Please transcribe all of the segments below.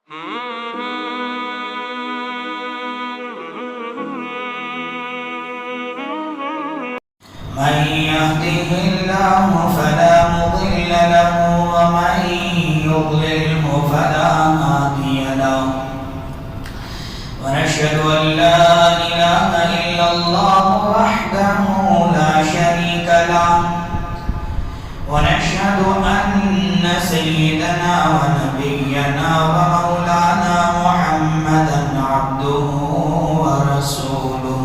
من يهده الله فلا مضل له ومن يضلله فلا هادي له ونشهد أن لا إله إلا الله وحده لا شريك له ونشهد أن سيدنا ونبينا ومولانا محمدا عبده ورسوله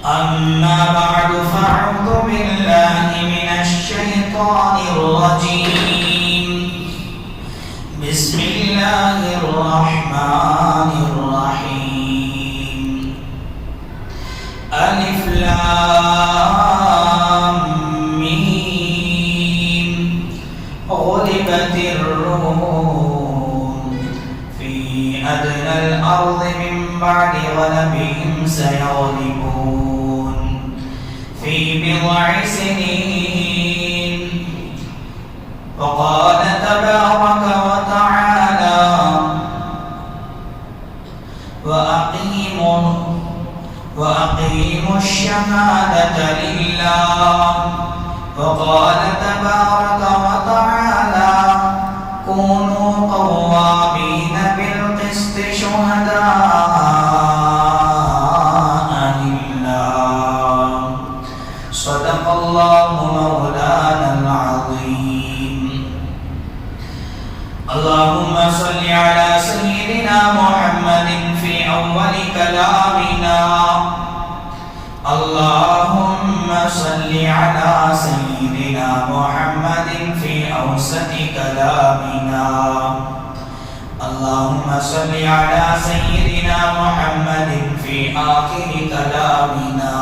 أما بعد فأعوذ بالله من الشيطان الرجيم بسم الله الرحمن الرحيم ألف لام ميم غلبت الروم في أدنى الأرض من بعد غلبهم سيغلبون في بضع سنين وقال تبارك وتعالى وأقيموا الشهادة لله وقال تبارك وتعالى كونوا قوامين بالقسط شهداء لله صدق الله مولانا العظيم اللهم صل على سيدنا محمد في أول كلامنا اللهم صل على سيدنا محمد في أوسط كلامنا اللهم صل على سيدنا محمد في آخر كلامنا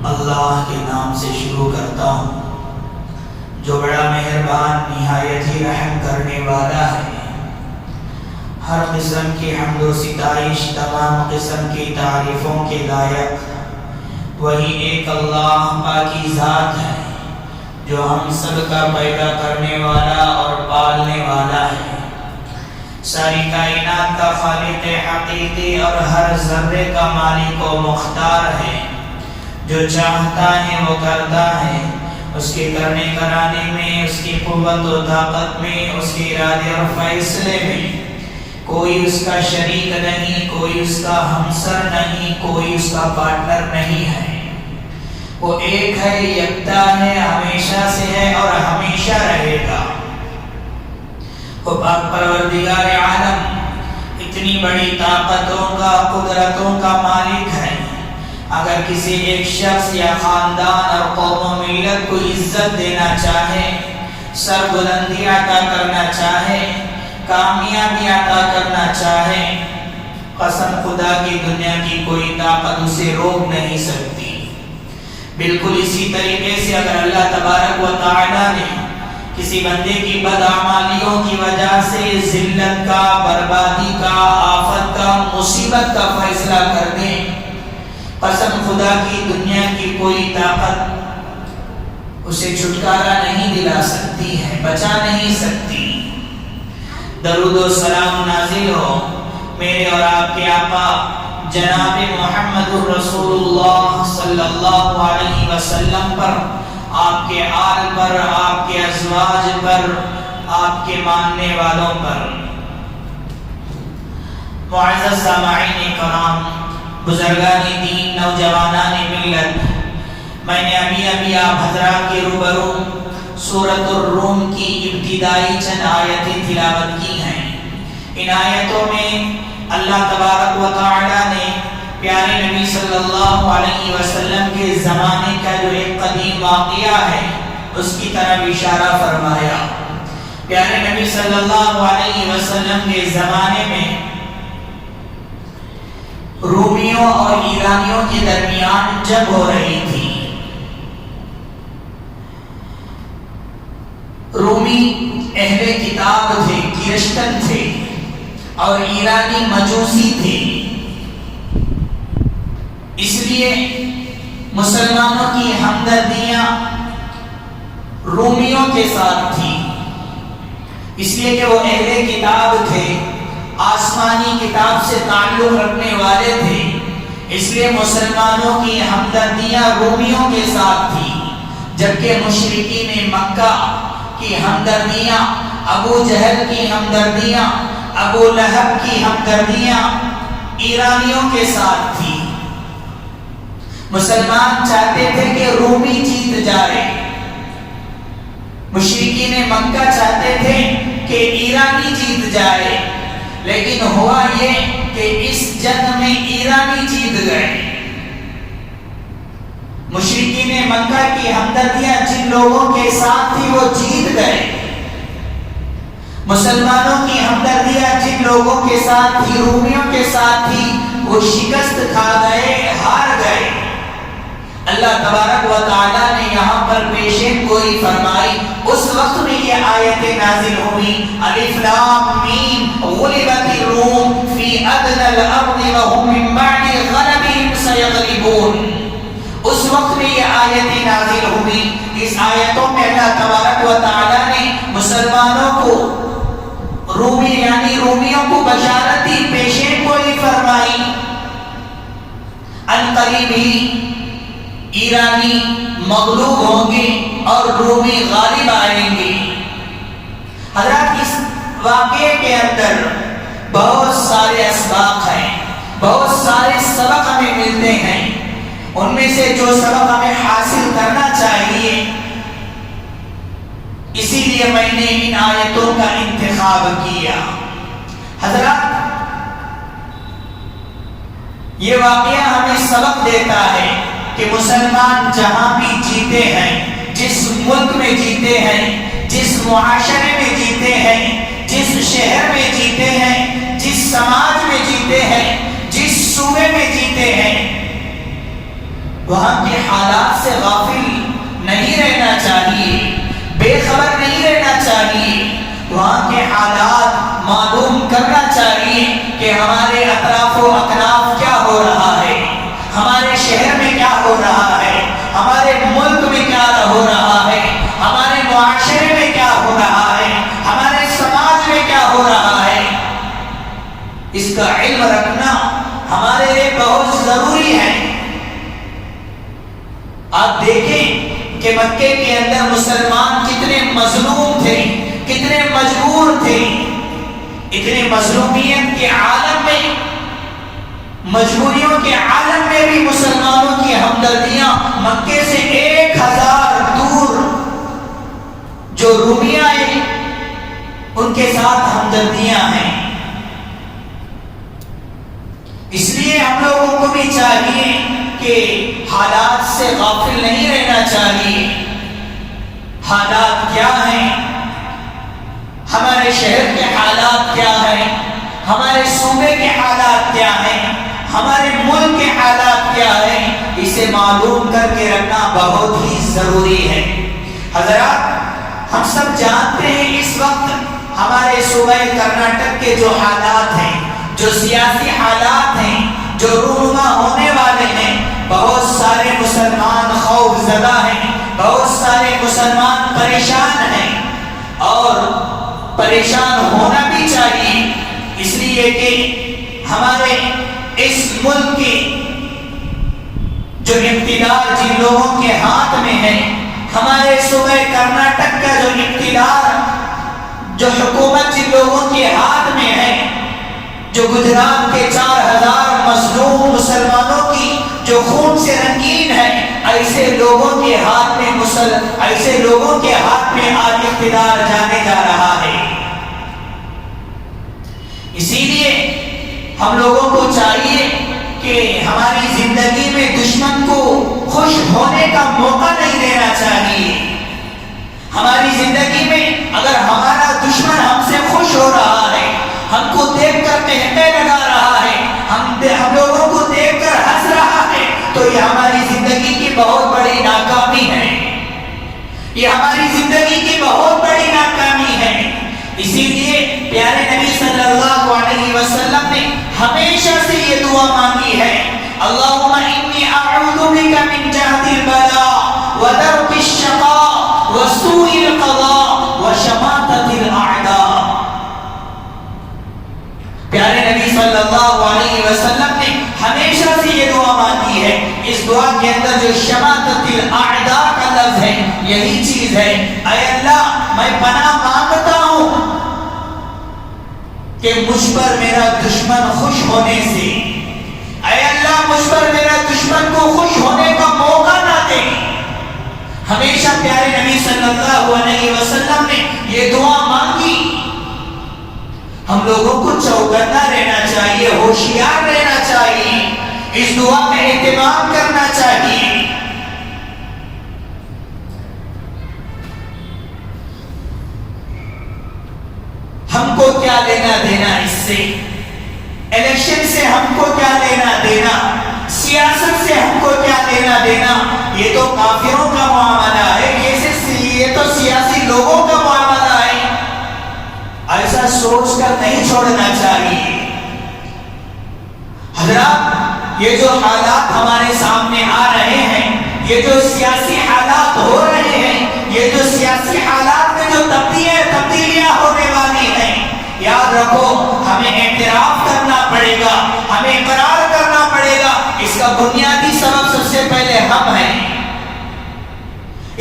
اللہ کے نام سے شروع کرتا ہوں جو بڑا مہربان نہایت ہی رحم کرنے والا ہے ہر قسم کی حمد و ستائش تمام قسم کی تعریفوں کے لائق وہی ایک اللہ پاکی ذات ہے جو ہم سب کا پیدا کرنے والا اور پالنے والا ہے ساری کائنات کا خالق حقیقی اور ہر ذرے کا مالک و مختار ہے جو چاہتا ہے وہ کرتا ہے اس کے کرنے کرانے میں اس کی قوت و طاقت میں اس کے ارادے اور فیصلے میں کوئی اس کا شریک نہیں کوئی اس کا ہمسر نہیں کوئی اس کا پارٹنر نہیں ہے وہ ایک ہے یکتا ہے ہمیشہ سے ہے اور ہمیشہ رہے گا وہ پاک پروردگار عالم اتنی بڑی طاقتوں کا قدرتوں کا مالک ہے اگر کسی ایک شخص یا خاندان اور قوم و ملت کو عزت دینا چاہے سربلندی عطا کرنا چاہے کامیابی عطا کرنا چاہے قسم خدا کی دنیا کی کوئی طاقت اسے روک نہیں سکتی بالکل اسی طریقے سے اگر اللہ تبارک و تعالی نے کسی بندے کی بدعمالیوں کی وجہ سے ذلت کا بربادی کا آفت کا مصیبت کا فیصلہ کر دے قسم خدا کی دنیا کی کوئی طاقت اسے چھٹکارا نہیں دلا سکتی ہے بچا نہیں سکتی درود و سلام نازل ہو میرے اور آپ کے آقا جناب محمد الرسول اللہ صلی اللہ علیہ وسلم پر آپ کے آل پر آپ کے ازواج پر آپ کے ماننے والوں پر معزز سامعین کرام بزرگان دین نوجوانان ملت میں نے ابھی آپ حضرات کے روبرو سورۃ الروم کی ابتدائی چند آیتیں تلاوت کی ہیں ان آیتوں میں اللہ تبارک و تعالی نے پیارے نبی صلی اللہ علیہ وسلم کے زمانے کا جو ایک قدیم واقعہ ہے اس کی طرف اشارہ فرمایا پیارے نبی صلی اللہ علیہ وسلم کے زمانے میں رومیوں اور ایرانیوں کے درمیان جنگ ہو رہی تھی رومی اہل کتاب تھے کرسچن تھے اور ایرانی مجوسی تھے اس لیے مسلمانوں کی ہمدردیاں رومیوں کے ساتھ تھی، اس لیے کہ وہ اہل کتاب تھے، آسمانی کتاب سے تعلق رکھنے والے تھے، اس لیے مسلمانوں کی ہمدردیاں رومیوں کے ساتھ تھی، جبکہ مشرکین مکہ کی ہمدردیاں، ابو جہل کی ہمدردیاں، ابو لہب کی ہمدردیاں ایرانیوں کے ساتھ تھی۔ مسلمان چاہتے تھے کہ رومی جیت جائے، مشرکین مکہ چاہتے تھے کہ ایرانی جیت جائے، لیکن ہوا یہ کہ اس جنگ میں ایرانی جیت گئے۔ مشرکین مکہ کی ہمدردیاں جن لوگوں کے ساتھ تھی وہ جیت گئے، مسلمانوں کی ہمدردیاں جن لوگوں کے ساتھ تھی، رومیوں کے ساتھ تھی، وہ شکست کھا گئے، ہار گئے۔ اللہ تبارک و تعالیٰ نے یہاں پر پیشین گوئی فرمائی، اس وقت میں یہ آیتیں نازل ہوئی، الف لام میم غلبت الروم فی ادنى الارض وهم من بعد غلبهم سيغلبون۔ اس وقت میں یہ آیتیں نازل ہوئی، اس آیتوں میں اللہ تبارک و تعالیٰ نے مسلمانوں کو، رومی یعنی رومیوں کو بشارت دی، پیشین گوئی فرمائی، ان قریب ہی ایرانی مغلوب ہوں گے اور رومی غالب آئیں گے۔ حضرات، اس واقعے کے اندر بہت سارے اسباق ہیں، بہت سارے سبق ہمیں ملتے ہیں، ان میں سے جو سبق ہمیں حاصل کرنا چاہیے، اسی لیے میں نے ان آیتوں کا انتخاب کیا۔ حضرات، یہ واقعہ ہمیں سبق دیتا ہے کہ مسلمان جہاں بھی جیتے ہیں، جس ملک میں جیتے ہیں، جس معاشرے میں جیتے ہیں، جس شہر میں جیتے ہیں، جس سماج میں جیتے ہیں، جس صوبے میں جیتے ہیں، وہاں کے حالات سے غافل نہیں رہنا چاہیے، بے خبر نہیں رہنا چاہیے، وہاں کے حالات معلوم کرنا چاہیے کہ ہمارے اطراف و اکناف کیا ہو رہا ہے، ہمارے شہر میں کیا ہو رہا ہے، ہمارے ملک میں کیا ہو رہا ہے، ہمارے معاشرے میں کیا ہو رہا ہے، ہمارے سماج میں کیا ہو رہا ہے۔ اس کا علم رکھنا ہمارے لیے بہت ضروری ہے۔ آپ دیکھیں کہ مکے کے اندر مسلمان کتنے مظلوم تھے، کتنے مجبور تھے، اتنے مظلومیت کے عالم میں، مجبوریوں کے عالم میں بھی مسلمانوں کی ہمدردیاں مکے سے 1000 دور جو رومیاں ہیں ان کے ساتھ ہمدردیاں ہیں۔ اس لیے ہم لوگوں کو بھی چاہیے کہ حالات سے غافل نہیں رہنا چاہیے۔ حالات کیا ہیں، ہمارے شہر کے حالات کیا ہیں، ہمارے صوبے کے حالات کیا ہیں، ہمارے ملک کے حالات کیا ہیں، اسے معلوم کر کے رکھنا بہت ہی ضروری ہے۔ حضرات، ہم سب جانتے ہیں اس وقت ہمارے صوبہ کرناٹک کے جو حالات ہیں، جو سیاسی حالات ہیں، جو رونما ہونے والے ہیں، بہت سارے مسلمان خوف زدہ ہیں، بہت سارے مسلمان پریشان ہیں، اور پریشان ہونا بھی چاہیے، اس لیے کہ ہمارے اس ملک کی جو اقتدار جن لوگوں کے ہاتھ میں ہے، ہمارے صوبہ کرناٹک کا جو اقتدار، جو حکومت جن لوگوں کے ہاتھ میں ہے، جو گجرات کے 4000 مظلوم مسلمانوں کی جو خون سے رنگین ہے، ایسے لوگوں کے ہاتھ میں ایسے لوگوں کے ہاتھ میں آج اقتدار جانے جا رہا ہے۔ اسی لیے ہم لوگوں کو چاہیے کہ ہماری زندگی میں دشمن کو خوش ہونے کا موقع نہیں دینا چاہیے۔ ہماری زندگی میں اگر ہمارا دشمن ہم سے خوش ہو رہا ہے، ہم کو دیکھ کر ٹہنے لگا رہا ہے، ہم لوگوں کو دیکھ کر ہنس رہا ہے، تو یہ ہماری زندگی کی بہت بڑی ناکامی ہے، یہ ہماری زندگی کی بہت بڑی ناکامی ہے۔ اسی لیے پیارے نبی صلی اللہ علیہ وسلم نے ہمیشہ سے یہ دعا مانگی ہے، اللہم انی اعوذ بک من جہد البلاء ودرک الشقاء وسوء القضاء وشماتة الأعداء. پیارے نبی صلی اللہ علیہ وسلم نے ہمیشہ سے یہ دعا مانگی ہے. اس دعا کے اندر جو شماتة الأعداء کا لفظ ہے یہی چیز ہے. اے اللہ میں پناہ مانگتا ہوں کہ مجھ پر میرا دشمن خوش ہونے سے، اے اللہ مجھ پر میرا دشمن کو خوش ہونے کا موقع نہ دے. ہمیشہ پیارے نبی صلی اللہ علیہ وسلم نے یہ دعا مانگی. ہم لوگوں کو چوکنا رہنا چاہیے، ہوشیار رہنا چاہیے، اس دعا میں اہتمام کرنا چاہیے. ہم کو کیا لینا دینا اس سے؟ الیکشن سے ہم کو کیا لینا دینا؟ سیاست سے ہم کو کیا لینا دینا؟ یہ تو کافروں کا معاملہ ہے، یہ تو سیاسی لوگوں کا معاملہ ہے. ایسا سوچ کر نہیں چھوڑنا چاہیے. حضرات یہ جو حالات ہمارے سامنے آ رہے ہیں، یہ جو سیاسی حالات ہو رہے ہیں، یہ جو سیاسی حالات میں جو تبدیلیاں ہونے والی ہیں، یاد رکھو ہمیں اعتراف کرنا پڑے گا، ہمیں اقرار کرنا پڑے گا. اس کا بنیادی سبب سب سے پہلے ہم ہیں.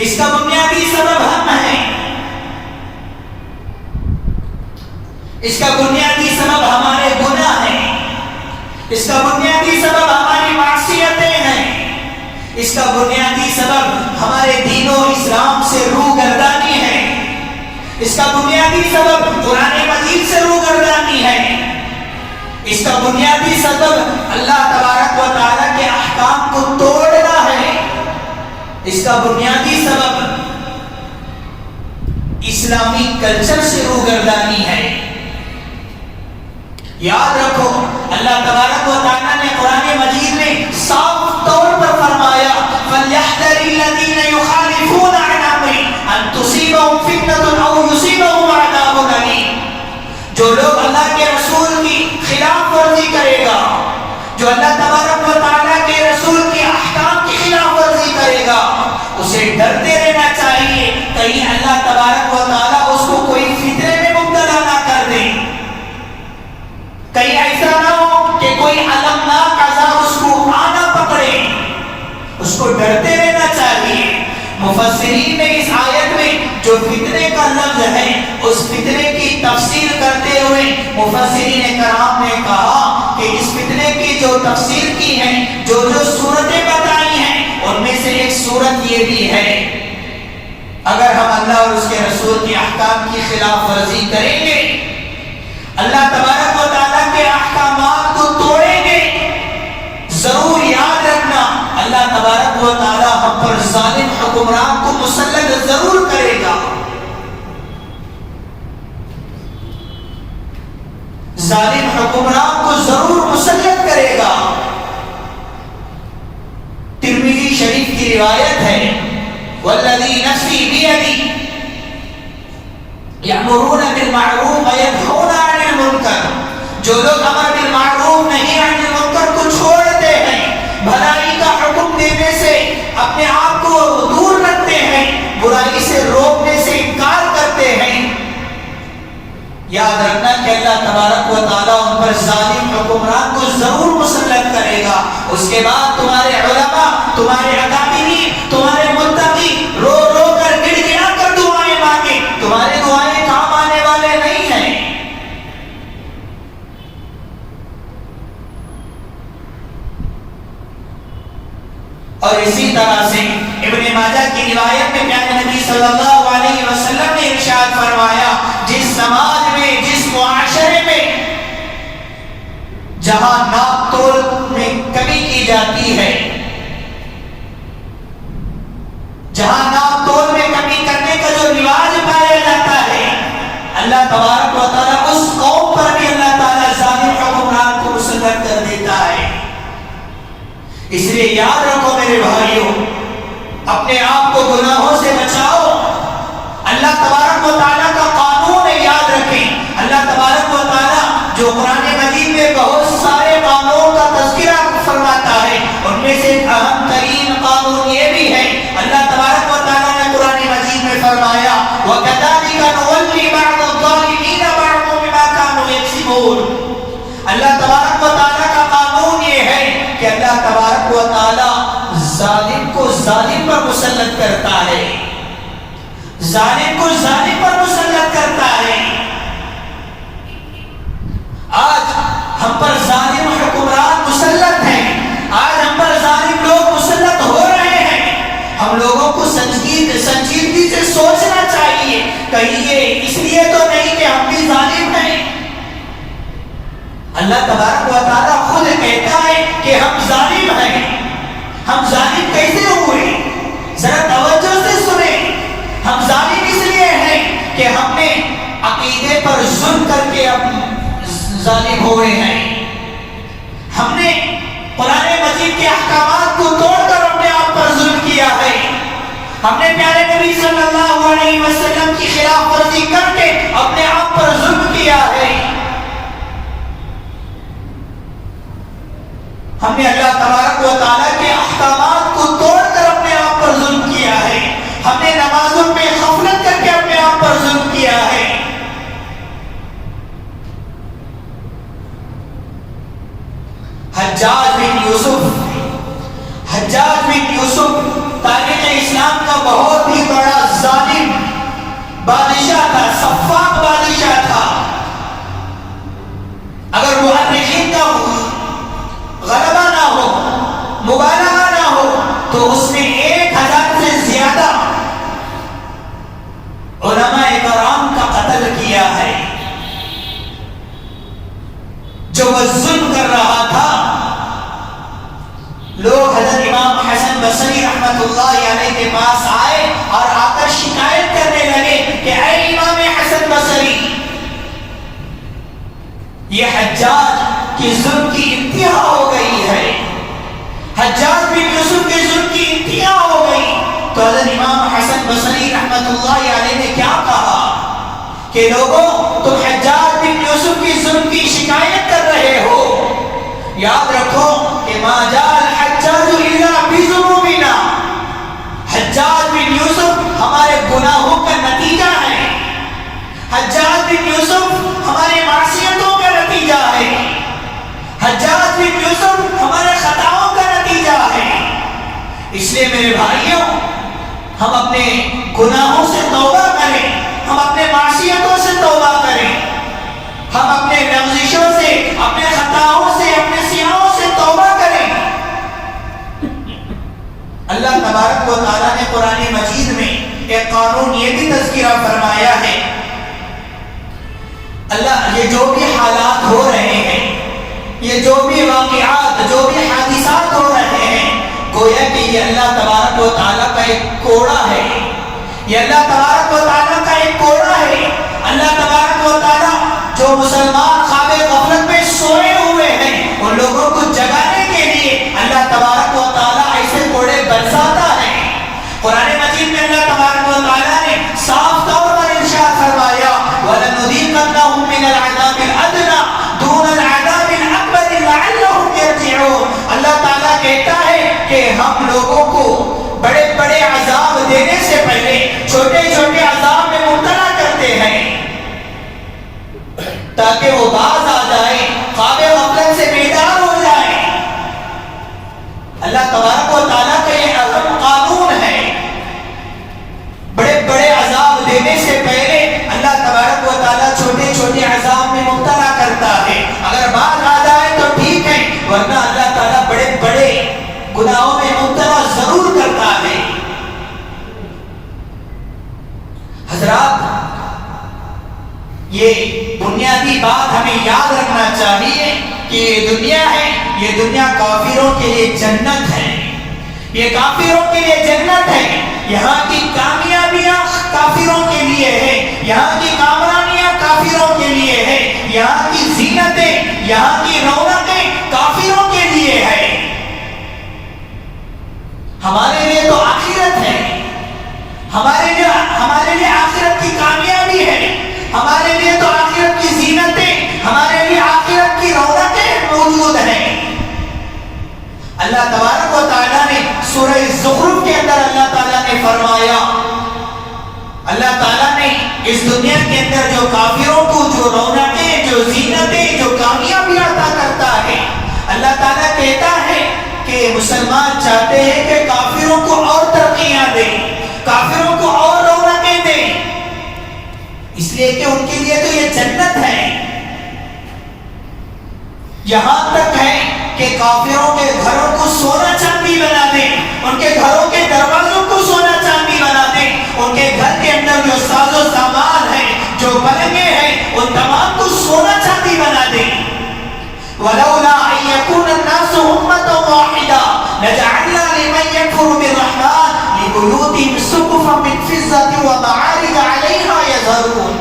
اس کا بنیادی سبب ہم ہیں. اس کا بنیادی سبب ہمارے گناہ ہیں. اس کا بنیادی سبب ہماری معصیتیں ہیں. اس کا بنیادی سبب ہمارے دین و اسلام سے روگردانی ہے. اس کا بنیادی سبب قرآن مجید سے روگردانی ہے. اس کا بنیادی سبب اللہ تبارک و تعالیٰ کے احکام کو توڑنا ہے. اس کا بنیادی سبب اسلامی کلچر سے روگردانی ہے. یاد رکھو اللہ تبارک و تعالیٰ نے قرآن مجید میں صاف طور پر فرمایا فَلْيَحْذَرِ الَّذِينَ يُخَالِفُونَ عَنْ أَمْرِهِ أَن تُصِيبَهُمْ فِتْنَةٌ أَوْ يُصِيبَهُمْ عَذَابٌ أَلِيمٌ. جو لوگ اللہ کے رسول کی خلاف ورزی کرے گا، جو اللہ تبارک و تعالیٰ کے رسول کے احکام کی خلاف ورزی کرے گا، اسے ڈرتے رہنا چاہیے کہیں اللہ تبارک و تعالیٰ اس کو کوئی فتنے میں مبتلا نہ کر دے. کہیں ایسا نہ ہو کہ کوئی المناک عذاب اس کو آنا پکڑے. اس کو ڈرتے رہنا چاہیے. مفسرین نے اس آیت میں جو فتنے کا لفظ ہے اس فتنے کی تفسیر کرتے ہوئے مفسرین کرام نے کہا کہ اس فتنے کی جو تفسیر کی ہے، جو صورتیں بتائی ہیں، ان میں سے ایک صورت یہ بھی ہے اگر ہم اللہ اور اس کے رسول کے احکام کی خلاف ورزی کریں گے، اللہ تبارک و تعالیٰ کے احکامات کو توڑیں گے، ضرور یاد رکھنا اللہ تبارک و تعالیٰ ہم پر ظالم حکمران کو مسلط ضرور کرے گا. ظالم حکمران کو ضرور مسلط کرے گا. ترمذی شریف کی روایت ہے والذی نفسی بیدی یأمرون بالمعروف وینہون عن المنکر. جو لوگ امر بالمعروف نہیں عن المنکر کو چھوڑتے ہیں، بھلائی کا حکم دینے سے اپنے آپ کو دور رکھتے ہیں، برائی سے روکنے سے انکار کرتے ہیں، یاد رکھنا کہ اللہ تبارک و تعالیٰ ان پر ظالم حکمران کو ضرور مسلط کرے گا. اس کے بعد تمہارے علماء، تمہارے اکابرین، تمہارے متقی رو رو کر گڑ گڑا کر دعائیں مانگے، تمہارے دعائیں کام آنے والے نہیں ہیں. اور اسی طرح سے ابن ماجہ کی روایت میں پیارے نبی صلی اللہ علیہ وسلم نے ارشاد فرمایا جس سماج میں، جس معاشرے میں جہاں ناپ تول میں کمی کی جاتی ہے، جہاں ناپ تول میں کمی کرنے کا جو رواج پایا جاتا ہے، اللہ تبارک و تعالیٰ اس قوم پر بھی اللہ تعالیٰ ظالم حکمران کو مسلط کر دیتا ہے. اس لیے یاد رکھو میرے بھائیوں، اپنے آپ کو گناہوں سے بچاؤ. اللہ تبارک و تعالیٰ کا قانون ہے، یاد رکھیں. اللہ تبارک و تعالیٰ جو قرآن مجید میں بہت سارے قانون کا تذکرہ فرماتا ہے، ان میں سے اہم ترین قانون یہ بھی ہے، اللہ تبارک و تعالیٰ نے قرآن مجید میں فرمایا وَكَذَلِكَ نُوَلِّي بَعْضَ الظَّالِمِينَ بَعْضًا بِمَا كَانُوا يَكْسِبُونَ. اللہ تبارک و تعالیٰ کا قانون یہ ہے کہ اللہ تبارک و تعالیٰ ظالم کو ظالم پر مسلط کرتا ہے، ظالم کو ظالم پر مسلط کرتا ہے. آج ہم پر ظالم حکمران مسلط ہیں، آج ہم پر ظالم لوگ مسلط ہو رہے ہیں. ہم لوگوں کو سنجیدگی سے سوچنا چاہیے، کہیں یہ اس لیے تو نہیں کہ ہم بھی ظالم ہیں. اللہ تبارک و تعالیٰ خود کہتا ہے کہ ہم ظالم ہیں. ہم ظالم کیسے ہوئے؟ ذرا توجہ سے سنیں. ہم ظالم اس لیے ہیں کہ ہم نے عقیدے پر ظلم کر کے ظالم ہوئے ہیں. ہم نے قرآن مجید کے احکامات کو توڑ کر اپنے آپ پر ظلم کیا ہے. ہم نے پیارے نبی صلی اللہ علیہ وسلم کی خلاف ورزی کر کے اپنے آپ پر ظلم کیا ہے. ہم نے اللہ تبارک و تعالیٰ کے احکامات کو توڑ کر اپنے آپ پر ظلم کیا ہے. ہم نے نمازوں میں غفلت کر کے اپنے آپ پر ظلم کیا ہے. حجاج بن یوسف تاریخ اسلام کا بہت ہی بڑا ظالم بادشاہ تھا، سفاک بادشاہ تھا. اگر مؤرخین کا غلبہ نہ ہو، مبالغہ نہ ہو، تو اس نے 1000 سے زیادہ علماء کرام کا قتل کیا ہے. جو وہ ظلم کر رہا تھا، لوگ حضرت امام حسن بصری رحمت اللہ علیہ کے پاس آئے اور آ کر شکایت کرنے لگے کہ اے امام حسن بصری، یہ حجاج کی ظلم کی انتہا ہو گئی ہے، حجاج بن یوسف کے ظلم کی انتہا ہو گئی. تو حضرت امام حسن بصری رحمت اللہ علیہ نے کیا کہا کہ لوگوں، تم حجاج بن یوسف کی ظلم کی شکایت کر رہے ہو، یاد رکھو کہ ما جاء الحجاج الا بذنوبنا. حجاج بن یوسف ہمارے گناہوں کا نتیجہ ہے، حجاج بن یوسف ہمارے معصیتوں کا نتیجہ ہے، حجاج بن یوسف ہمارے خطاؤں کا نتیجہ ہے. اس لیے میرے بھائیوں، ہم اپنے گناہوں سے توبہ کریں، ہم اپنے معصیتوں سے توبہ کریں، ہم اپنے لغزشوں سے، اپنے خطاؤں سے، اپنے سیاحوں سے توبہ کریں. اللہ تبارک و تعالیٰ نے قرآن مجید میں ایک قانون یہ بھی تذکرہ فرمایا ہے. اللہ یہ جو بھی حالات ہو رہے ہیں، یہ جو بھی واقعات، جو بھی حادثات ہو رہے ہیں، گویا کہ یہ اللہ تبارک و تعالیٰ کا ایک کوڑا ہے، یہ اللہ تبارک و تعالیٰ کا ایک کوڑا ہے. اللہ تبارک و تعالیٰ جو مسلمان خواب غفلت میں سوئے ہوئے ہیں، ان لوگوں کو جگانے کے لیے اللہ تبارک و تعالیٰ ایسے کوڑے برساتا ہے. قرآن مجید میں اللہ تبارک و تعالیٰ نے صاف طور پر ارشاد فرمایا وَلَنُذِيقَنَّهُم مِّنَ الْعَذَابِ الْأَدْنَىٰ دُونَ الْعَذَابِ الْأَكْبَرِ لَعَلَّهُمْ يَرْجِعُونَ. اللہ تعالیٰ کہتا ہے کہ ہم لوگوں کو بڑے بڑے عذاب دینے سے پہلے چھوٹے چھوٹے عذاب میں مبتلا کرتے ہیں تاکہ وہ باز آ جائے، خواب غفلت سے بیدار ہو جائے. اللہ تبارک و تعالیٰ کا یہ اعظم قانون ہے. بڑے بڑے عذاب دینے سے پہلے اللہ تبارک و تعالیٰ چھوٹے چھوٹے عذاب میں مبتلا کرتا ہے. اگر باز آ جائے تو ٹھیک ہے، ورنہ اللہ تعالیٰ بڑے بڑے گناہوں میں مبتلا ضرور کرتا ہے. حضرات، یہ بنیادی بات ہمیں یاد رکھنا چاہیے کہ یہ دنیا ہے، یہ دنیا کافروں کے لیے جنت ہے، یہ کافروں کے لیے جنت ہے. یہاں کی کامیابیاں کافروں کے لیے ہے، یہاں کی کامرانیاں کافروں کے لیے ہے، یہاں کی زینتیں، یہاں کی رونقیں کافروں کے لیے ہے. ہمارے لیے تو آخرت ہے، ہمارے لیے آخرت کی کامیابی ہے، ہمارے لیے تو آخرت کی زینتیں، ہمارے لیے آخرت کی رونقیں موجود ہیں. اللہ تبارک و تعالیٰ نے سورہ زخرف کے اندر اللہ تعالیٰ نے فرمایا، اللہ تعالیٰ نے اس دنیا کے اندر جو کافروں کو جو رونقیں، جو زینتیں، جو کامیابی عطا کرتا ہے، اللہ تعالیٰ کہتا ہے کہ مسلمان چاہتے ہیں کہ کافروں کو اور ترقیاں دیں، کافروں کو اور رونقیں دیں، اس لیے کہ ان کے لیے تو یہ جنت ہے۔ یہاں تک ہے کہ کافروں کے گھروں کو سونا چاندی بنا دیں، ان کے گھروں کے دروازوں کو سونا چاندی بنا دیں، ان کے گھر کے اندر جو ساز و سامان ہے، جو پلنگیں ہیں، ان تمام کو سونا چاندی بنا دیں۔ وَلَوْلَا أَن يَكُونَ النَّاسُ أُمَّةً وَاحِدَةً لَجَعَلْنَا لِمَن يَكْفُرُ بِالرَّحْمَٰنِ لِبُيُوتِهِمْ سُقُفًا مِّن فِضَّةٍ وَمَعَارِجَ عَلَيْهَا يَظْهَرُونَ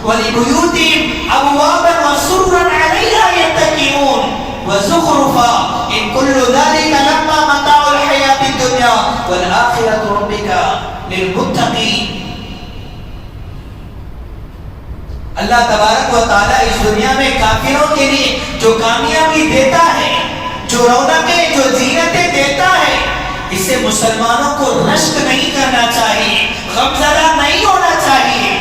وَلِبُيُوتِهِمْ أَبْوَابًا وَسُرُرًا عَلَيْهَا يَتَّكِئُونَ وَزُخْرُفًا إِن كُلُّ ذَلِكَ لَمَّا مَتَاعُ الْحَيَاةِ الدُّنْيَا وَالْآخِرَةُ رَبِّكَ لِلْمُتَّقِينَ۔ اللہ تبارک و تعالیٰ اس دنیا میں کافروں کے لیے جو کامیابی دیتا ہے، جو رونقیں، جو زینتیں دیتا ہے، اس سے مسلمانوں کو رشک نہیں کرنا چاہیے، غمزدہ نہیں ہونا چاہیے۔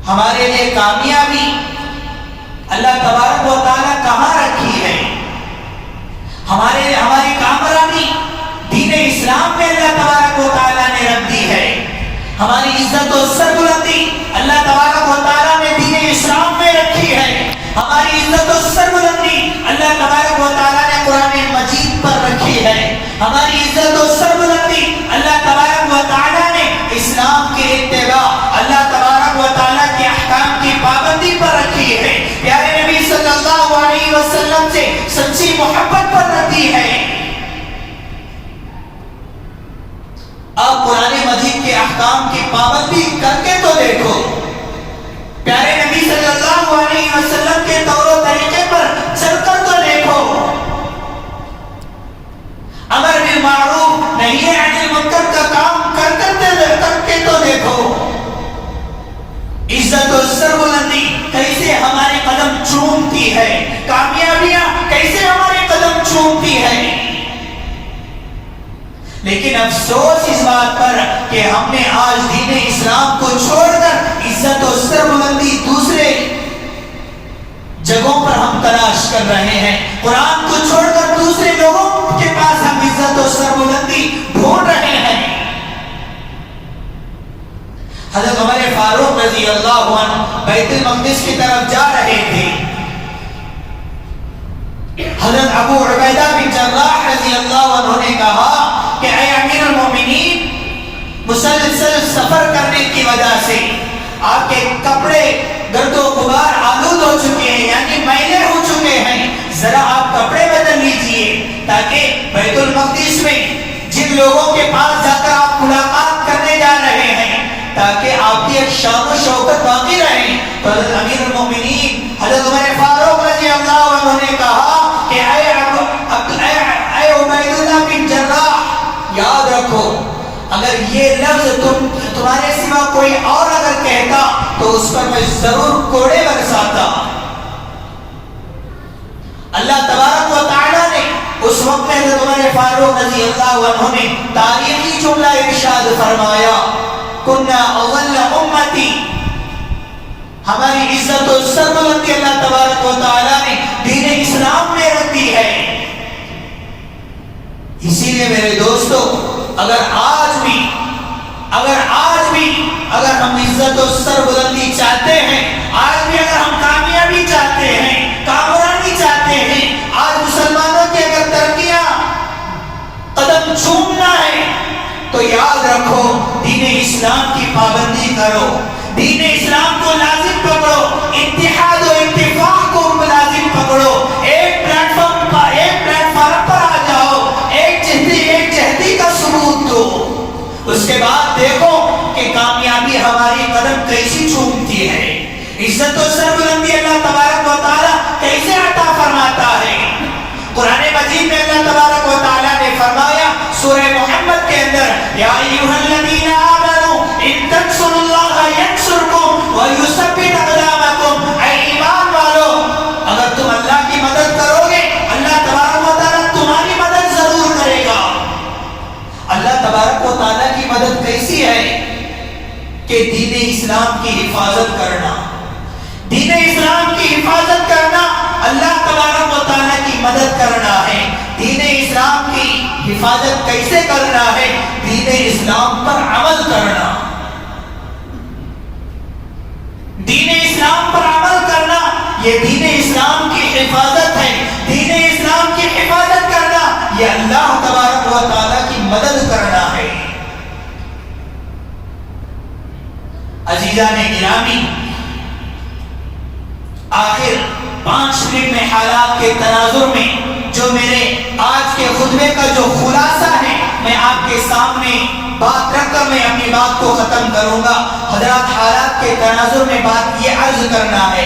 ہمارے لیے کامیابی اللہ تبارک و تعالیٰ کہاں رکھی ہے؟ ہماری کامرانی دین اسلام میں اللہ تبارک و تعالیٰ نے رکھ دی ہے۔ ہماری عزت و سربلندی اللہ تبارک و تعالیٰ نے دین اسلام میں رکھی ہے۔ ہماری عزت و سربلندی اللہ تبارک و تعالیٰ نے قرآن مجید پر رکھی ہے۔ ہماری عزت و سربلندی اللہ تبارک و تعالیٰ نے اسلام کے اتباع، اللہ تبارک و تعالیٰ کے احکام کی پابندی پر رکھی ہے۔ پیارے نبی صلی اللہ علیہ وسلم سے سچی محبت پر رکھی ہے۔ آپ قرآن مجید کے احکام کی پابندی کر کے تو دیکھو، پیارے نبی صلی اللہ علیہ وسلم کے طور و طریقے پر چل کر تو دیکھو، امر بالمعروف نہی عن المنکر کا کام کر کے تو دیکھو۔ عزت و سربلندی کیسے ہمارے قدم چومتی ہے، کامیابیاں کیسے ہمارے قدم چومتی ہے۔ لیکن افسوس اس بات پر کہ ہم نے آج دین اسلام کو چھوڑ کر عزت و سربلندی دوسرے جگہوں پر ہم تلاش کر رہے ہیں، قرآن کو چھوڑ کر دوسرے لوگوں کے پاس ہم عزت و سربلندی ڈھونڈ رہے ہیں۔ حضرت عمر فاروق رضی اللہ عنہ بیت المقدس کی طرف جا رہے تھے۔ حضرت ابو عبیدہ بن جراح رضی اللہ عنہ نے کہا کہ اے امیر المومنین، مسلسل سفر کرنے کی وجہ سے آپ کے کپڑے گرد و غبار آلود ہو چکے ہیں، یعنی میلے ہو چکے ہیں، ذرا آپ کپڑے بدل لیجئے تاکہ بیت المقدس میں جن لوگوں کے پاس جا کر آپ ملاقات کرنے جا رہے ہیں تاکہ آپ کی ایک شان و شوکت باقی رہے۔ تو حضرت امیر المومنین حضرت عمر فاروق رضی اللہ عنہ نے کہا کہ اے عبید اللہ بن جراح، یاد رکھو اگر یہ لفظ تمہارے سوا کوئی اور اگر کہتا تو اس پر میں ضرور کوڑے برساتا۔ اللہ تبارک و تعالیٰ نے اس وقت میں حضرت عمر فاروق رضی اللہ عنہ نے تاریخی جملہ ارشاد فرمایا، کننا اول امتی، ہماری عزت و سربلندی اللہ تبارک و تعالیٰ نے دین اسلام میں رکھ دی ہے۔ اسی لیے میرے دوستو، اگر آج بھی ہم عزت و سربلندی چاہتے ہیں، آج بھی اگر ہم کامیابی چاہتے ہیں، کامرانی چاہتے ہیں، آج مسلمانوں کی اگر ترقیاں قدم چومنا ہے تو یاد رکھو دین اسلام کی پابندی کرو، دین اسلام کو لازم پکڑو، اتحاد و اتفاق کو لازم پکڑو، ایک پلیٹ فارم پر آ جاؤ، ایک جہدی کا ثبوت دو، اس کے بعد دیکھو کہ کامیابی ہماری قدم کیسی چومتی ہے، عزت و سربلندی اللہ تبارک و تعالیٰ کیسے عطا فرماتا ہے۔ قرآن مجید میں اللہ تبارک و تعالیٰ نے فرمایا سورہ محمد کے اندر، یا ایھا الذین آمنوا ان تنصروا اللہ ینصرکم ویثبت اقدامکم، اے ایمان والو اگر تم اللہ کی مدد کرو گے اللہ تبارک و تعالیٰ کہ دین اسلام کی حفاظت کرنا، دین اسلام کی حفاظت کرنا اللہ تبارک و تعالیٰ کی مدد کرنا ہے۔ دین اسلام کی حفاظت کیسے کرنا ہے؟ دین اسلام پر عمل کرنا، دین اسلام پر عمل کرنا، یہ دین اسلام کی حفاظت ہے۔ دین اسلام کی حفاظت کرنا یہ اللہ تبارک و تعالیٰ کی مدد کرنا ہے۔ عزیزان گرامی، آخر 5 منٹ میں حالات کے تناظر میں جو میرے آج کے خطبے کا جو خلاصہ ہے، میں آپ کے سامنے بات رکھ کر میں اپنی بات کو ختم کروں گا۔ حضرات، حالات کے تناظر میں بات یہ عرض کرنا ہے،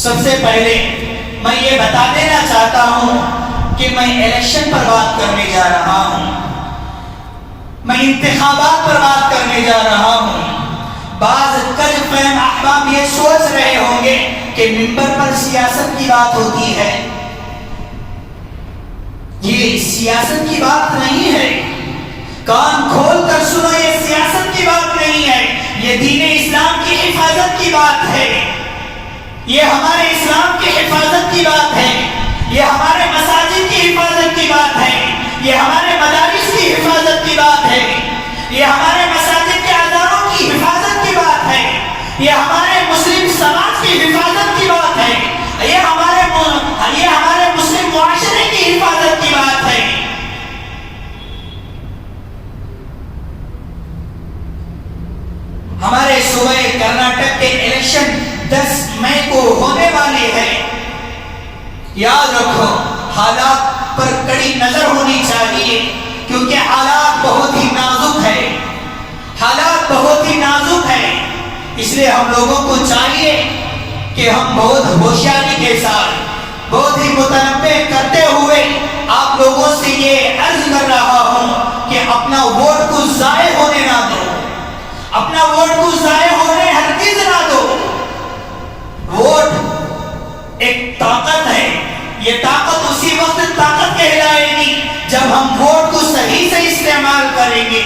سب سے پہلے میں یہ بتا دینا چاہتا ہوں کہ میں الیکشن پر بات کرنے جا رہا ہوں، میں انتخابات پر بات کرنے جا رہا ہوں۔ بعض کج فہم احباب یہ سوچ رہے ہوں گے کہ منبر پر سیاست کی بات ہوتی ہے، یہ سیاست کی بات نہیں ہے، کان کھول کر سنو، یہ سیاست کی بات نہیں ہے، یہ دین اسلام کی حفاظت کی بات ہے، یہ ہمارے اسلام کی حفاظت کی بات ہے، یہ ہمارے مساجد کی حفاظت کی بات ہے، یہ ہمارے مدارس کی حفاظت کی بات ہے، یہ ہمارے مساجد کے اداروں کی حفاظت کی بات ہے، یہ ہمارے مسلم سماج کی حفاظت کی بات ہے، یہ ہمارے مسلم معاشرے کی حفاظت کی بات ہے۔ ہمارے صوبہ کرناٹک کے الیکشن 10 مئی کو ہونے والے ہیں۔ یاد رکھو، حالات پر کڑی نظر ہونی چاہیے، کیونکہ حالات بہت ہی نازک ہے، حالات بہت ہی نازک ہے۔ اس لیے ہم لوگوں کو چاہیے کہ ہم بہت ہوشیاری کے ساتھ، بہت ہی متنبع کرتے ہوئے آپ لوگوں سے یہ عرض کر رہا ہوں کہ اپنا ووٹ کو ضائع ہونے نہ دو، اپنا ووٹ کو ضائع ہونے ہرگز نہ دو۔ ووٹ ایک طاقت ہے، یہ طاقت اسی وقت طاقت کہلائے گی جب ہم ووٹ کو صحیح سے استعمال کریں گے،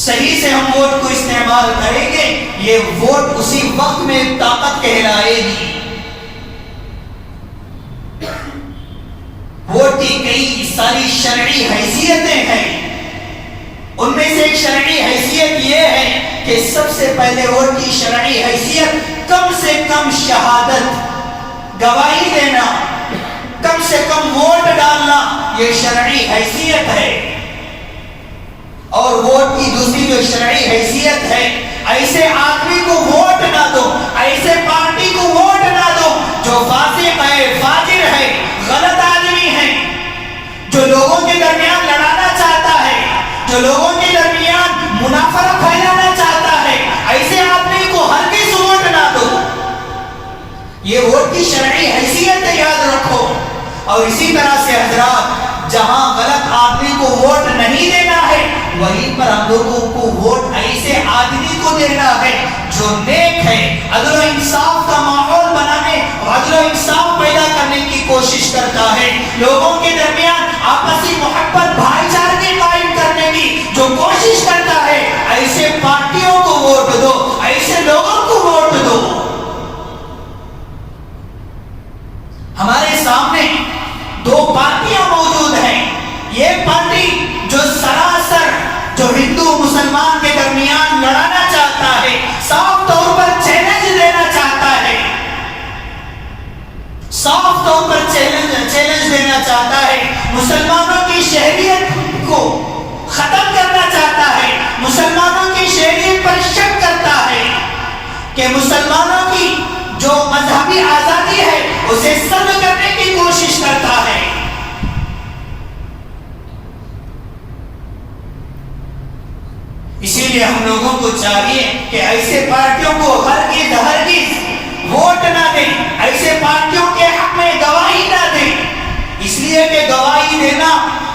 صحیح سے ہم ووٹ کو استعمال کریں گے، یہ ووٹ اسی وقت میں طاقت کہلائے گی۔ ووٹ کی کئی ساری شرعی حیثیتیں ہیں، ان میں سے ایک شرعی حیثیت یہ ہے کہ سب سے پہلے ووٹ کی شرعی حیثیت کم سے کم شہادت، گواہی دینا، کم سے کم ووٹ ڈالنا، یہ شرعی حیثیت ہے۔ اور ووٹ کی دوسری جو شرعی حیثیت ہے، ایسے آدمی کو ووٹ نہ دو، ایسے پارٹی کو ووٹ نہ دو جو فاسق ہے، فاجر ہے، غلط آدمی ہے، جو لوگوں کے درمیان لڑانا چاہتا ہے، جو لوگوں کے درمیان منافرت پھیلانا چاہتا ہے، ایسے آدمی کو ہرگز ووٹ نہ دو۔ یہ ووٹ کی شرعی حیثیت ہے، یاد رکھو۔ اور اسی طرح سے حضرات، جہاں غلط آدمی کو ووٹ نہیں دینا ہے، وہیں پر ہم لوگوں کو ووٹ ایسے آدمی کو دینا ہے جو نیک ہے، عدل و انصاف کا ماحول بنانے، عدل و انصاف پیدا کرنے کی کوشش کرتا ہے، لوگوں کے درمیان آپسی محبت، بھائی چارگی قائم کرنے کی جو کوشش کرتا ہے، ایسے پارٹیوں کو ووٹ دو، ایسے لوگوں کو ووٹ دو۔ ہمارے سامنے 2 پارٹیاں موجود ہیں، یہ پارٹی جو سراسر جو ہندو مسلمان کے درمیان لڑانا چاہتا ہے، صاف طور پر چیلنج دینا چاہتا ہے، صاف طور پر چیلنج دینا چاہتا ہے، مسلمانوں کی شہریت کو ختم کرنا چاہتا ہے، مسلمانوں کی شہریت پر شک کرتا ہے کہ مسلمانوں کی جو مذہبی آزادی ہے اسے سلب کرنے کی کوشش کرتا ہے۔ اسی لیے ہم لوگوں کو چاہیے کہ ایسے پارٹیوں کو ہرگز ووٹ نہ دیں، ایسے پارٹیوں کے حق میں گواہی نہ دیں، اس لیے کہ گواہی دینا،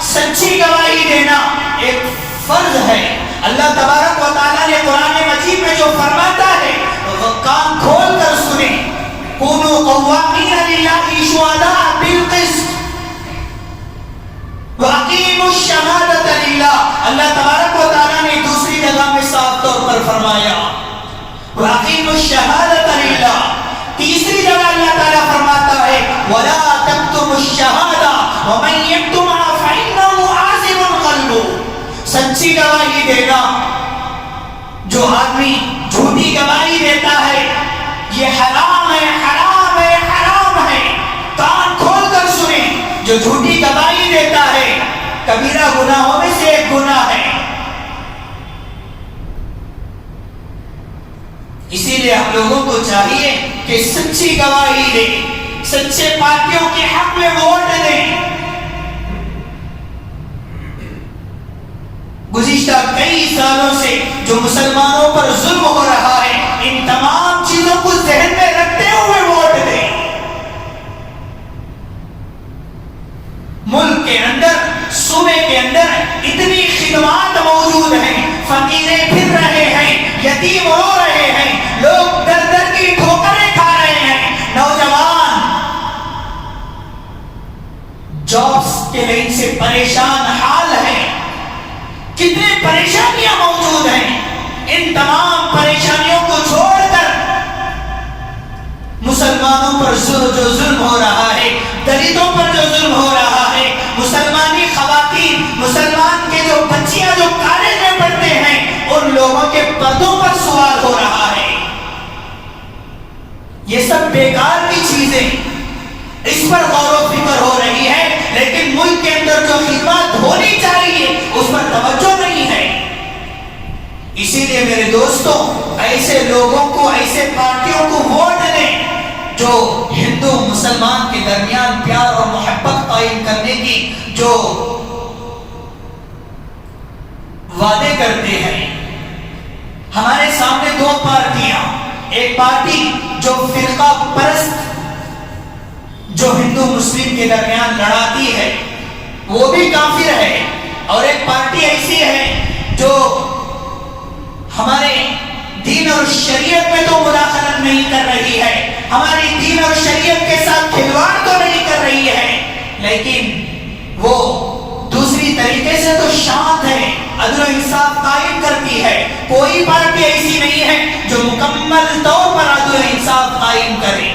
سچی گواہی دینا ایک فرض ہے۔ اللہ تبارک و تعالیٰ نے قرآن مجید میں جو فرماتا ہے وہ کان کھول کر سنیں، کونوا قوامین للہ شہداء بالقسط، وَأَقِيمُوا الشَّهَادَةَ لِلَّهِ، اللہ تبارک و تعالیٰ نے دوسری جگہ میں صاف طور پر فرمایا وَأَقِيمُوا الشَّهَادَةَ لِلَّهِ، تیسری جگہ اللہ تعالیٰ فرماتا ہے وَلَا تَكْتُمُوا الشَّهَادَةَ وَمَن يَكْتُمْهَا فَإِنَّهُ آثِمٌ قَلْبُهُ، سچی گواہی دینا، جو آدمی جھوٹی گواہی دیتا ہے یہ حرام ہے، حرام ہے، حرام ہے، کان کھول کر سنیں، جو جھوٹی گواہی دیتا ہے کبیرہ گناہوں میں سے ایک گناہ ہے۔ اسی لیے ہم لوگوں کو چاہیے کہ سچی گواہی دیں، سچے پارٹیوں کے حق میں ووٹ دیں۔ گزشتہ کئی سالوں سے جو مسلمانوں پر ظلم ہو رہا ہے ان تمام چیزوں کو ذہن میں رکھتے ہوئے ووٹ دیں۔ ملک کے اندر، صوبے کے اندر اتنی خدمات موجود ہیں، فقیریں پھر رہے ہیں، یتیم رو رہے ہیں، لوگ در در کی ٹھوکریں کھا رہے ہیں، نوجوان جابس کے لئے سے پریشان حال ہے، کتنے پریشانیاں موجود ہیں۔ ان تمام پریشانیوں کو چھوڑ کر مسلمانوں پر جو ظلم ہو رہا ہے، دلتوں پر جو ظلم ہو رہا ہے، مسلمانی خواتین، مسلمان کے جو بچیاں جو کالج میں پڑھتے ہیں ان لوگوں کے پردوں پر سوال ہو رہا ہے، یہ سب بیکار کی چیزیں، اس پر غور و فکر ہو رہی ہے، لیکن ملک کے اندر جو خدمات ہونی چاہیے اس پر توجہ نہیں ہے۔ اسی لیے میرے دوستوں، ایسے لوگوں کو، ایسے پارٹیوں کو ووٹ دیں جو ہندو مسلمان کے درمیان پیار اور محبت قائم کرنے کی جو وعدے کرتے ہیں۔ ہمارے سامنے دو پارٹیاں، ایک پارٹی جو فرقہ پرست جو ہندو مسلم کے درمیان لڑاتی ہے وہ بھی کافر ہے، اور ایک پارٹی ایسی ہے جو ہمارے دین اور شریعت میں تو مداخلت نہیں کر رہی ہے، ہماری دین اور شریعت کے ساتھ کھلواڑ تو نہیں کر رہی ہے، لیکن وہ دوسری طریقے سے تو شانت ہے، عدل و انصاف قائم کرتی ہے۔ کوئی پارٹی ایسی نہیں ہے جو مکمل طور پر عدل و انصاف قائم کرے،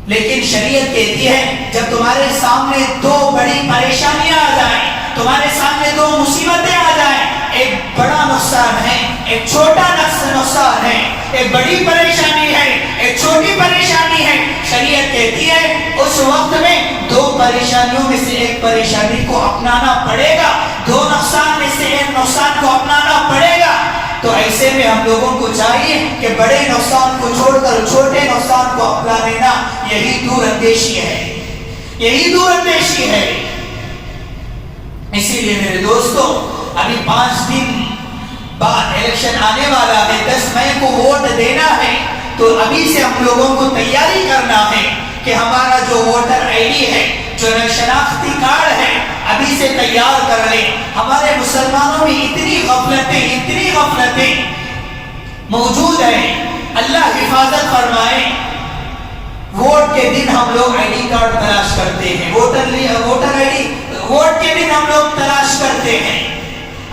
لیکن شریعت کہتی ہے جب تمہارے سامنے دو بڑی پریشانیاں آ جائیں، تمہارے سامنے دو مصیبتیں آ جائیں، ایک بڑا نقصان ہے، ایک چھوٹا نقصان ہے، ایک بڑی پریشانی ہے، ایک چھوٹی پریشانی ہے، شریعت کہتی ہے اس وقت میں دو پریشانیوں میں سے ایک پریشانی کو اپنانا پڑے گا، دو نقصان میں سے ایک نقصان کو اپنانا پڑے گا۔ تو ایسے میں ہم لوگوں کو چاہیے کہ بڑے نقصان کو چھوڑ کر چھوٹے نقصان کو اپنا لینا، یہی دور اندیشی ہے، یہی دور اندیشی ہے۔ اسی لیے میرے دوستوں، ابھی 5 دن بعد الیکشن آنے والا ہے، 10 مئی کو ووٹ دینا ہے، تو ابھی سے ہم لوگوں کو تیاری کرنا ہے کہ ہمارا جو ووٹر آئی ڈی ہے، جو شناختی کارڈ ہے، ابھی سے تیار کر لیں۔ ہمارے مسلمانوں میں اتنی غفلتیں موجود ہیں، اللہ حفاظت فرمائے۔ ووٹ کے دن ہم لوگ آئی ڈی کارڈ تلاش کرتے ہیں، ووٹر آئی ڈی ووٹ کے دن ہم لوگ تلاش کرتے ہیں،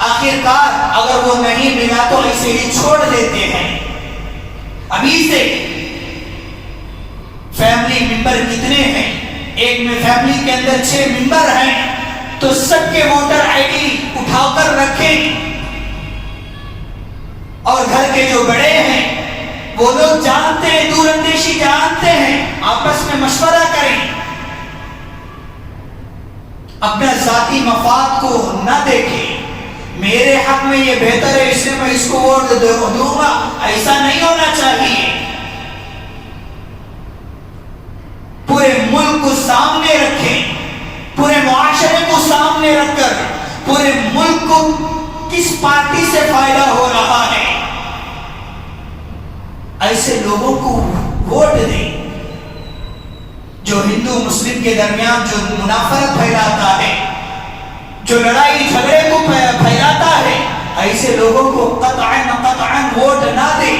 آخرکار اگر وہ نہیں ملا تو ایسے ہی چھوڑ دیتے ہیں۔ ابھی سے فیملی ممبر کتنے ہیں؟ ایک میں فیملی کے اندر 6 ممبر ہیں، تو سب کے ووٹر آئی ڈی اٹھا کر رکھیں، اور گھر کے جو بڑے ہیں وہ لوگ جانتے ہیں، دور اندیشی جانتے ہیں، آپس میں مشورہ کریں، اپنا ذاتی مفاد کو نہ دیکھیں، میرے حق میں یہ بہتر ہے اس لیے میں اس کو ووٹ دوں گا، ایسا نہیں ہونا چاہیے۔ پورے ملک کو سامنے رکھیں، پورے معاشرے کو سامنے رکھ کر پورے ملک کو کس پارٹی سے فائدہ ہو رہا ہے، ایسے لوگوں کو ووٹ دیں۔ جو ہندو مسلم کے درمیان جو منافرت پھیلاتا ہے، جو لڑائی جھگڑے کو پھیلاتا ہے، ایسے لوگوں کو قطعاً ووٹ نہ دیں۔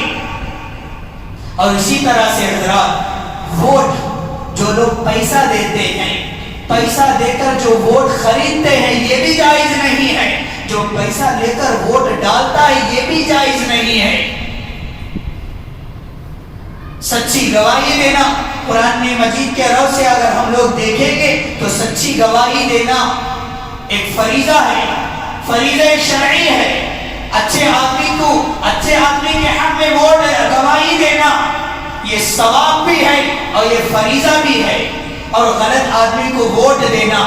اور اسی طرح سے حضرات، ووٹ جو لوگ پیسہ دیتے ہیں، پیسہ دے کر جو ووٹ خریدتے ہیں یہ بھی جائز نہیں ہے، جو پیسہ لے کر ووٹ ڈالتا ہے یہ بھی جائز نہیں ہے۔ سچی گواہی دینا، قرآن مجید کے رو سے اگر ہم لوگ دیکھیں گے تو سچی گواہی دینا ایک فریضہ ہے، فریضہ شرعی ہے۔ اچھے آدمی کے حق میں ووٹ گواہی دینا یہ ثواب بھی ہے اور یہ فریضہ بھی ہے، اور غلط آدمی کو ووٹ دینا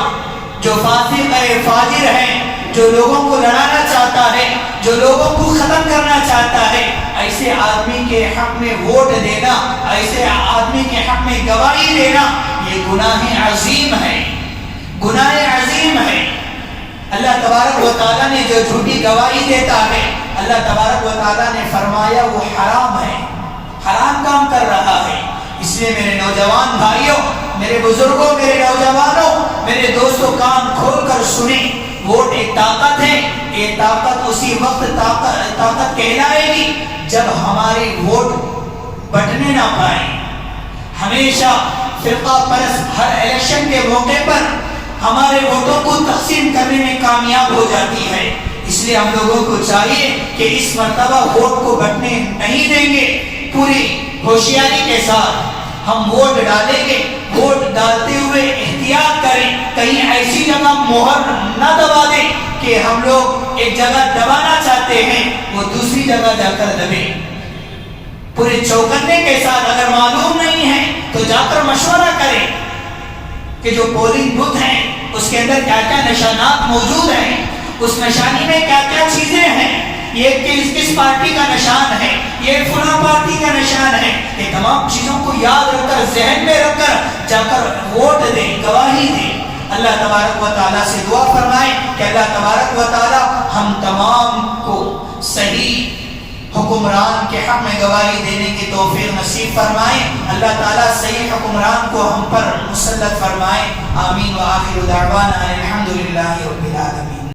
جو فاسق ہے، فاجر ہے، جو لوگوں کو لڑانا چاہتا ہے، جو لوگوں کو ختم کرنا چاہتا ہے، ایسے آدمی کے حق میں ووٹ دینا، ایسے آدمی کے حق میں گواہی دینا یہ گناہ عظیم ہے، گناہ عظیم ہے۔ اللہ تبارک و تعالیٰ نے جو جھوٹی گواہی دیتا ہے، اللہ تبارک و تعالیٰ نے فرمایا وہ حرام ہے، حرام کام کر رہا ہے۔ اس لیے میرے نوجوان بھائیوں، میرے بزرگوں، میرے نوجوانوں، میرے دوستوں، کان کھول کر سنیں، ووٹ ایک طاقت ہے، یہ طاقت اسی وقت طاقت کہلائے گی جب ہماری ووٹ بٹنے نہ پائیں۔ ہمیشہ فرقہ پرست ہر الیکشن کے موقع پر ہمارے ووٹوں کو تقسیم کرنے میں کامیاب ہو جاتی ہے۔ اس لیے ہم لوگوں کو چاہیے کہ اس مرتبہ ووٹ کو بٹنے نہیں دیں گے، پوری ہوشیاری کے ساتھ ہم ووٹ ڈالیں گے۔ ووٹ ڈالتے ہوئے احتیاط کریں، کہیں ایسی جگہ مہر نہ دبا دیں کہ ہم لوگ ایک جگہ دبانا چاہتے ہیں وہ دوسری جگہ جا کر دبیں۔ پورے چوکنے کے ساتھ اگر معلوم نہیں ہے تو جا کر مشورہ کریں کہ جو پولنگ بوتھ ہیں اس کے اندر کیا کیا نشانات موجود ہیں، اس نشانی میں کیا کیا چیزیں ہیں، یہ کس پارٹی کا نشان ہے، یہ فلاں پارٹی کا نشان ہے، یہ تمام چیزوں کو یاد رکھ کر، ذہن میں رکھ کر جا کر ووٹ دیں، گواہی دیں۔ اللہ تبارک و تعالیٰ سے دعا فرمائیں کہ اللہ تبارک و تعالیٰ ہم تمام کو صحیح حکمران کے حق میں گواہی دینے کی توفیق نصیب فرمائیں۔ اللہ تعالیٰ صحیح حکمران کو ہم پر مسلط فرمائیں۔ آمین۔ وآخر دعوانا الحمدللہ رب العالمین۔